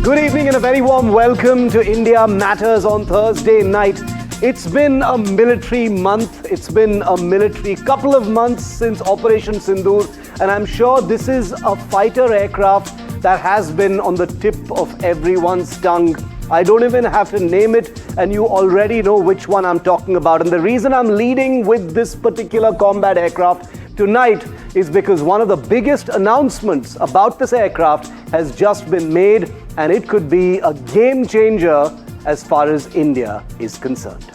Good evening and a very warm welcome to India Matters on Thursday night. It's been a military month. It's been a military couple of months since Operation Sindoor, and I'm sure this is a fighter aircraft that has been on the tip of everyone's tongue. I don't even have to name it, and you already know which one I'm talking about. And the reason I'm leading with this particular combat aircraft tonight is because one of the biggest announcements about this aircraft has just been made, and it could be a game changer as far as India is concerned.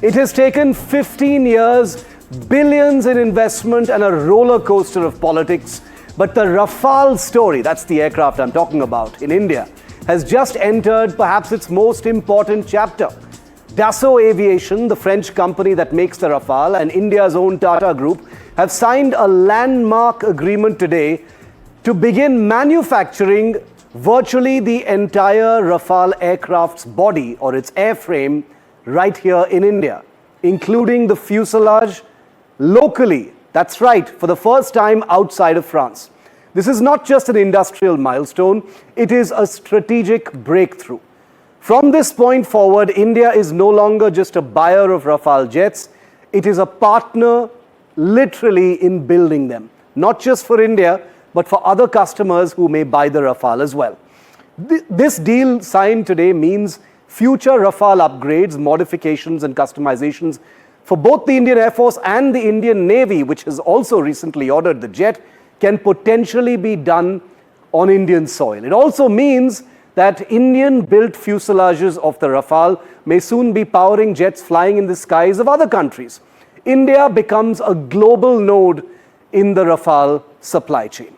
It has taken 15 years, billions in investment, and a roller coaster of politics. But the Rafale story, that's the aircraft I'm talking about, in India, has just entered perhaps its most important chapter. Dassault Aviation, the French company that makes the Rafale, and India's own Tata Group have signed a landmark agreement today to begin manufacturing virtually the entire Rafale aircraft's body or its airframe right here in India, including the fuselage locally. That's right, for the first time outside of France. This is not just an industrial milestone, it is a strategic breakthrough. From this point forward, India is no longer just a buyer of Rafale jets, it is a partner literally in building them, not just for India, but for other customers who may buy the Rafale as well. This deal signed today means future Rafale upgrades, modifications and customizations for both the Indian Air Force and the Indian Navy, which has also recently ordered the jet, can potentially be done on Indian soil. It also means that Indian-built fuselages of the Rafale may soon be powering jets flying in the skies of other countries. India becomes a global node in the Rafale supply chain.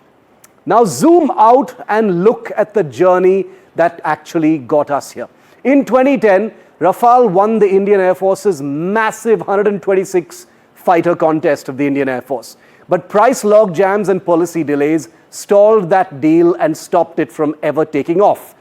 Now zoom out and look at the journey that actually got us here. In 2010, Rafale won the Indian Air Force's massive 126 fighter contest of the Indian Air Force. But price log jams and policy delays stalled that deal and stopped it from ever taking off.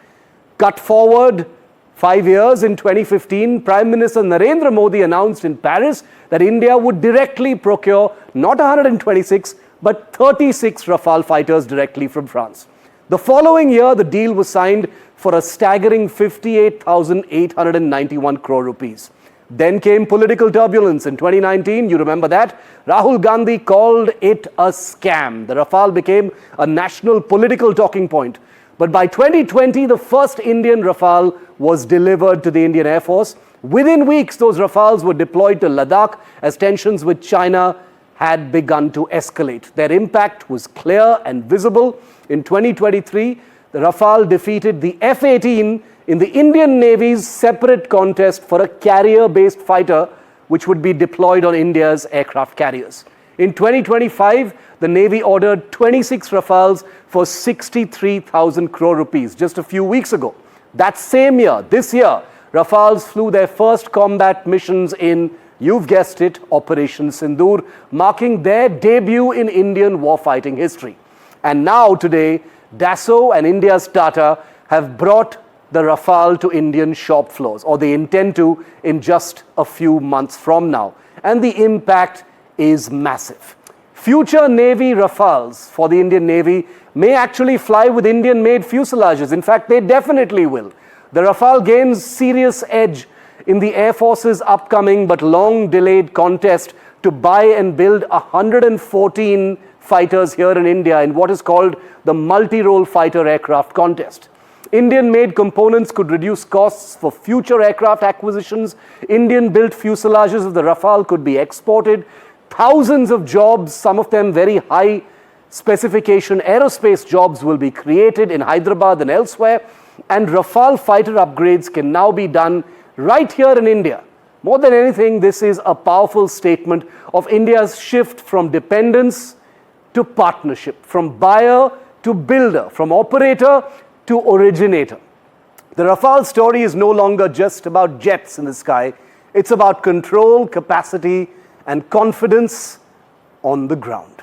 Cut forward 5 years, in 2015, Prime Minister Narendra Modi announced in Paris that India would directly procure not 126, but 36 Rafale fighters directly from France. The following year, the deal was signed for a staggering 58,891 crore rupees. Then came political turbulence in 2019, you remember that? Rahul Gandhi called it a scam. The Rafale became a national political talking point. But by 2020, the first Indian Rafale was delivered to the Indian Air Force. Within weeks, those Rafales were deployed to Ladakh as tensions with China had begun to escalate. Their impact was clear and visible. In 2023, the Rafale defeated the F-18 in the Indian Navy's separate contest for a carrier-based fighter which would be deployed on India's aircraft carriers. In 2025, the Navy ordered 26 Rafales for 63,000 crore rupees just a few weeks ago. That same year, this year, Rafales flew their first combat missions in, you've guessed it, Operation Sindoor, marking their debut in Indian warfighting history. And now today, Dassault and India's Tata have brought the Rafale to Indian shop floors, or they intend to in just a few months from now. And the impact is massive. Future Navy Rafales for the Indian Navy may actually fly with Indian-made fuselages. In fact, they definitely will. The Rafale gains serious edge in the Air Force's upcoming but long-delayed contest to buy and build 114 fighters here in India in what is called the multi-role fighter aircraft contest. Indian-made components could reduce costs for future aircraft acquisitions. Indian-built fuselages of the Rafale could be exported. Thousands of jobs, some of them very high specification aerospace jobs, will be created in Hyderabad and elsewhere. And Rafale fighter upgrades can now be done right here in India. More than anything, this is a powerful statement of India's shift from dependence to partnership, from buyer to builder, from operator to originator. The Rafale story is no longer just about jets in the sky. It's about control, capacity, and confidence on the ground.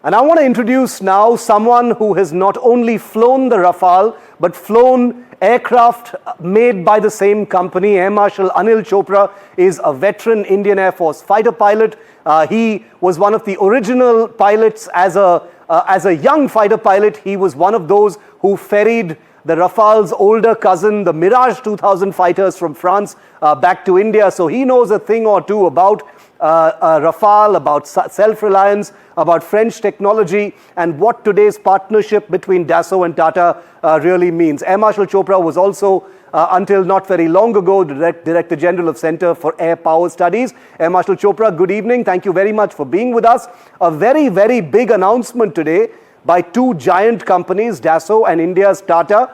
And I want to introduce now someone who has not only flown the Rafale, but flown aircraft made by the same company. Air Marshal Anil Chopra is a veteran Indian Air Force fighter pilot. He was one of the original pilots as a As a young fighter pilot, he was one of those who ferried the Rafale's older cousin, the Mirage 2000 fighters from France, back to India. So he knows a thing or two about Rafale, about self-reliance, about French technology, and what today's partnership between Dassault and Tata really means. Air Marshal Chopra was also, until not very long ago, Director General of Center for Air Power Studies. Air Marshal Chopra, good evening. Thank you very much for being with us. A very, very big announcement today by two giant companies, Dassault and India's Tata.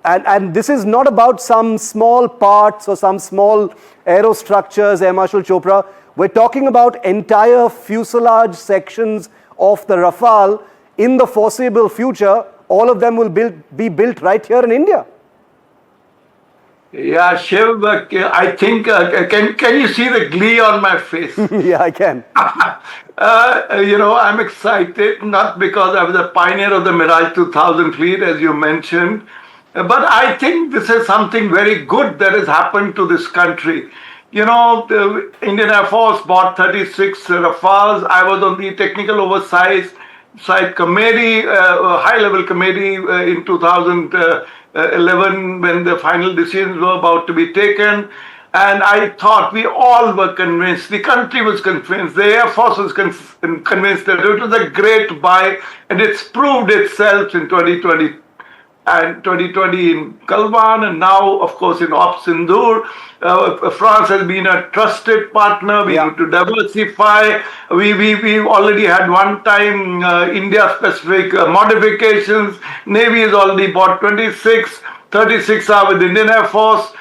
And this is not about some small parts or some small aerostructures, Air Marshal Chopra. We're talking about entire fuselage sections of the Rafale in the foreseeable future. All of them will be built right here in India. Yeah, Shiv, I think, can you see the glee on my face? Yeah, I can. I'm excited, not because I was a pioneer of the Mirage 2000 fleet, as you mentioned, but I think this is something very good that has happened to this country. The Indian Air Force bought 36 Rafales. I was on the technical oversight committee, high-level committee in 2011 when the final decisions were about to be taken. And I thought we all were convinced, the country was convinced, the Air Force was convinced that it was a great buy, and it's proved itself in 2020. And 2020 in Galwan, and now, of course, in Op Sindoor. France has been a trusted partner. We need to diversify. We've already had one-time India-specific modifications. Navy has already bought 26. 36 are with Indian Air Force.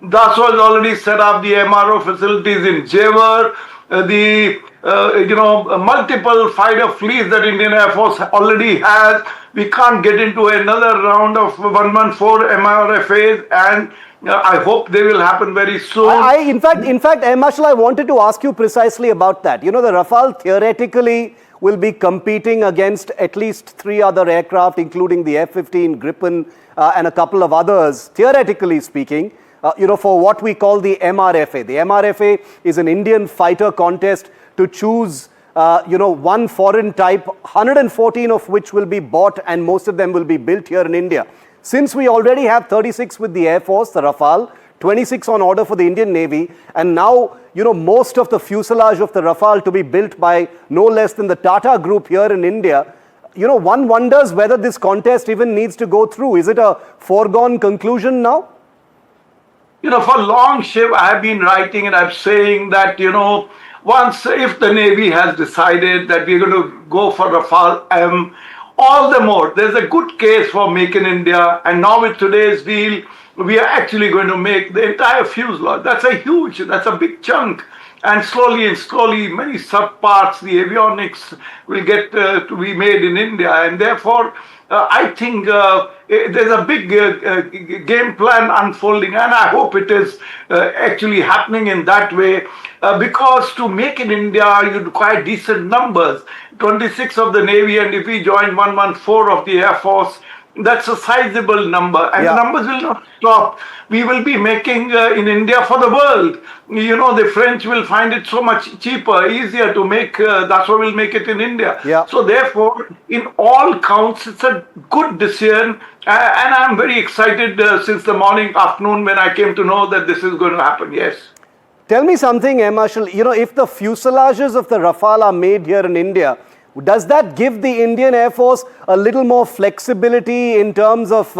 Dassault has already set up the MRO facilities in Jewar. Multiple fighter fleets that Indian Air Force already has. We can't get into another round of 114 MRFAs, and I hope they will happen very soon. In fact, Air Marshal, I wanted to ask you precisely about that. The Rafale theoretically will be competing against at least 3 other aircraft, including the F-15 Gripen and a couple of others, theoretically speaking. For what we call the MRFA. The MRFA is an Indian fighter contest to choose, one foreign type, 114 of which will be bought and most of them will be built here in India. Since we already have 36 with the Air Force, the Rafale, 26 on order for the Indian Navy, and now, most of the fuselage of the Rafale to be built by no less than the Tata Group here in India, one wonders whether this contest even needs to go through. Is it a foregone conclusion now? For long, Shiv, I have been writing and I'm saying that, once if the Navy has decided that we're going to go for Rafale M, all the more, there's a good case for Make in India. And now with today's deal, we are actually going to make the entire fuselage. That's a big chunk. And slowly, many subparts, the avionics will get to be made in India. And therefore, I think there's a big game plan unfolding, and I hope it is actually happening in that way, because to make in India, you require decent numbers. 26 of the Navy, and if we join 114 of the Air Force, that's a sizable number, and the numbers will not stop. We will be making in India for the world. The French will find it so much cheaper, easier to make. That's why we'll make it in India. So therefore, in all counts, it's a good decision. And I'm very excited since the afternoon when I came to know that this is going to happen. Yes. Tell me something, Air Marshal. If the fuselages of the Rafale are made here in India, does that give the Indian Air Force a little more flexibility in terms of,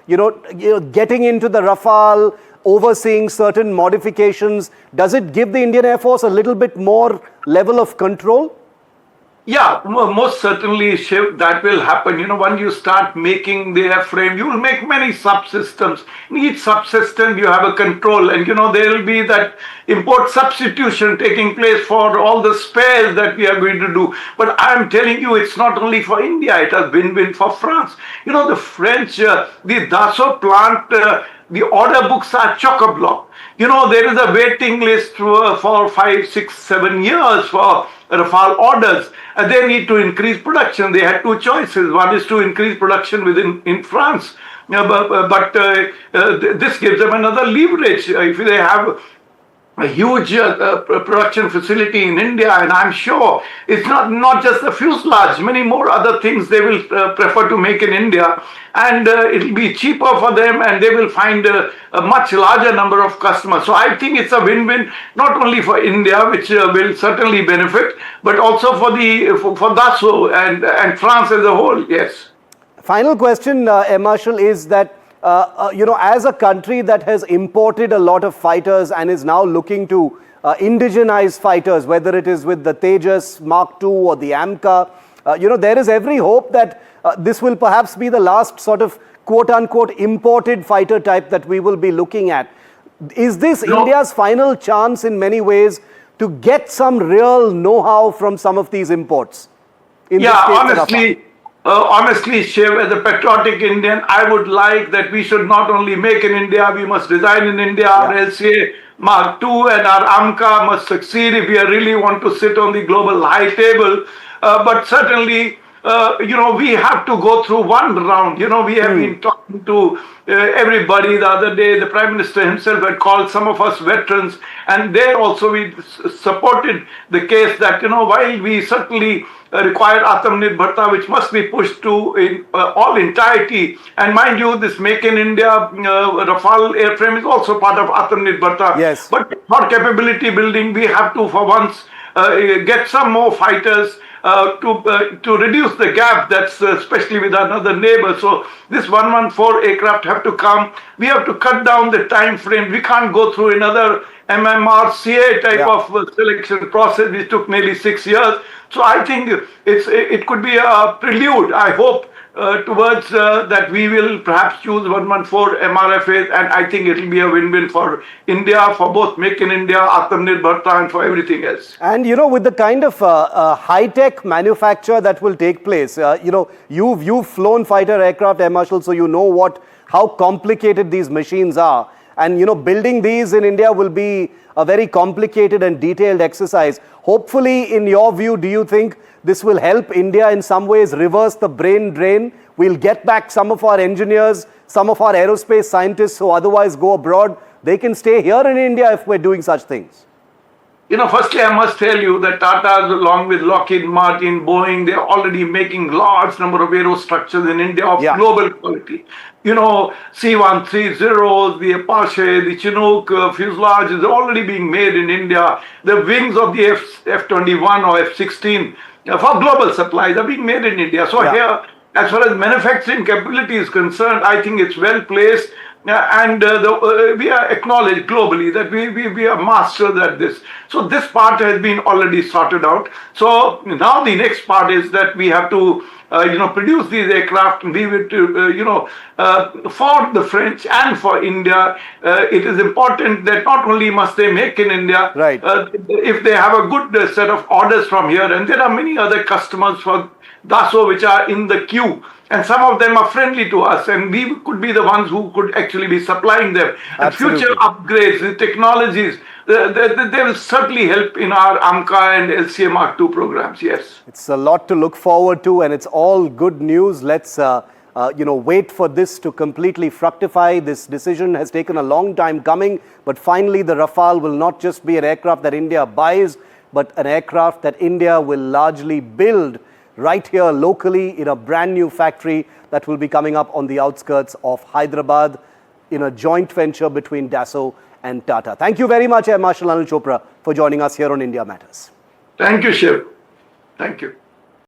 getting into the Rafale, overseeing certain modifications? Does it give the Indian Air Force a little bit more level of control? Yeah, most certainly, Shiv, that will happen. When you start making the airframe, you will make many subsystems. In each subsystem, you have a control, and there will be that import substitution taking place for all the spares that we are going to do. But I am telling you, it's not only for India, it has win-win for France. The French, the Dassault plant, the order books are chock-a-block. There is a waiting list for 5, 6, 7 years for Rafale orders. And they need to increase production. They had 2 choices. One is to increase production in France. But this gives them another leverage. If they have a huge production facility in India, and I'm sure it's not just the fuselage, many more other things they will prefer to make in India, and it'll be cheaper for them, and they will find a much larger number of customers. So I think it's a win-win, not only for India, which will certainly benefit, but also for for Dassault and France as a whole. Yes. Final question, Air Marshal, is that as a country that has imported a lot of fighters and is now looking to indigenize fighters, whether it is with the Tejas Mark II or the AMCA, there is every hope that this will perhaps be the last sort of quote-unquote imported fighter type that we will be looking at. Is this India's final chance in many ways to get some real know-how from some of these imports? Honestly, Shiv, as a patriotic Indian, I would like that we should not only make in India, we must design in India. Our LCA Mark II and our AMCA must succeed if we really want to sit on the global high table. But certainly, we have to go through one round. We have been talking to everybody. The other day, the Prime Minister himself had called some of us veterans, and there also we supported the case that, while we certainly require Atmanirbharta, which must be pushed to in all entirety. And mind you, this Make in India Rafale airframe is also part of Atmanirbharta. Yes. But for capability building, we have to, for once, get some more fighters to reduce the gap that's especially with another neighbor. So this 114 aircraft have to come. We have to cut down the time frame. We can't go through another MMRCA type of selection process, which took nearly 6 years. So I think it could be a prelude, I hope, towards that we will perhaps choose 114 MRFA, and I think it will be a win-win for India, for both Make in India, Atmanirbharta, and for everything else. And with the kind of high-tech manufacture that will take place, you've flown fighter aircraft, Air Marshal, so you know how complicated these machines are. And building these in India will be a very complicated and detailed exercise. Hopefully, in your view, do you think this will help India in some ways reverse the brain drain? We'll get back some of our engineers, some of our aerospace scientists who otherwise go abroad. They can stay here in India if we're doing such things. Firstly, I must tell you that Tata, along with Lockheed Martin, Boeing, they're already making large number of aerostructures in India of global quality. C-130s, the Apache, the Chinook fuselage is already being made in India. The wings of the F-21 or F-16 for global supplies are being made in India. So here, as far as manufacturing capability is concerned, I think it's well placed. And we are acknowledged globally that we are masters at this. So this part has been already sorted out. So now the next part is that we have to produce these aircraft, and we will for the French and for India. It is important that not only must they make in India, if they have a good set of orders from here, and there are many other customers for Dassault which are in the queue, and some of them are friendly to us, and we could be the ones who could actually be supplying them. And future upgrades, the technologies, they will certainly help in our AMCA and LCA Mark II programs, yes. It's a lot to look forward to, and it's all good news. Let's wait for this to completely fructify. This decision has taken a long time coming, but finally the Rafale will not just be an aircraft that India buys, but an aircraft that India will largely build right here locally in a brand new factory that will be coming up on the outskirts of Hyderabad in a joint venture between Dassault and Tata. Thank you very much, Air Marshal Anil Chopra, for joining us here on India Matters. Thank you, Shiv. Thank you.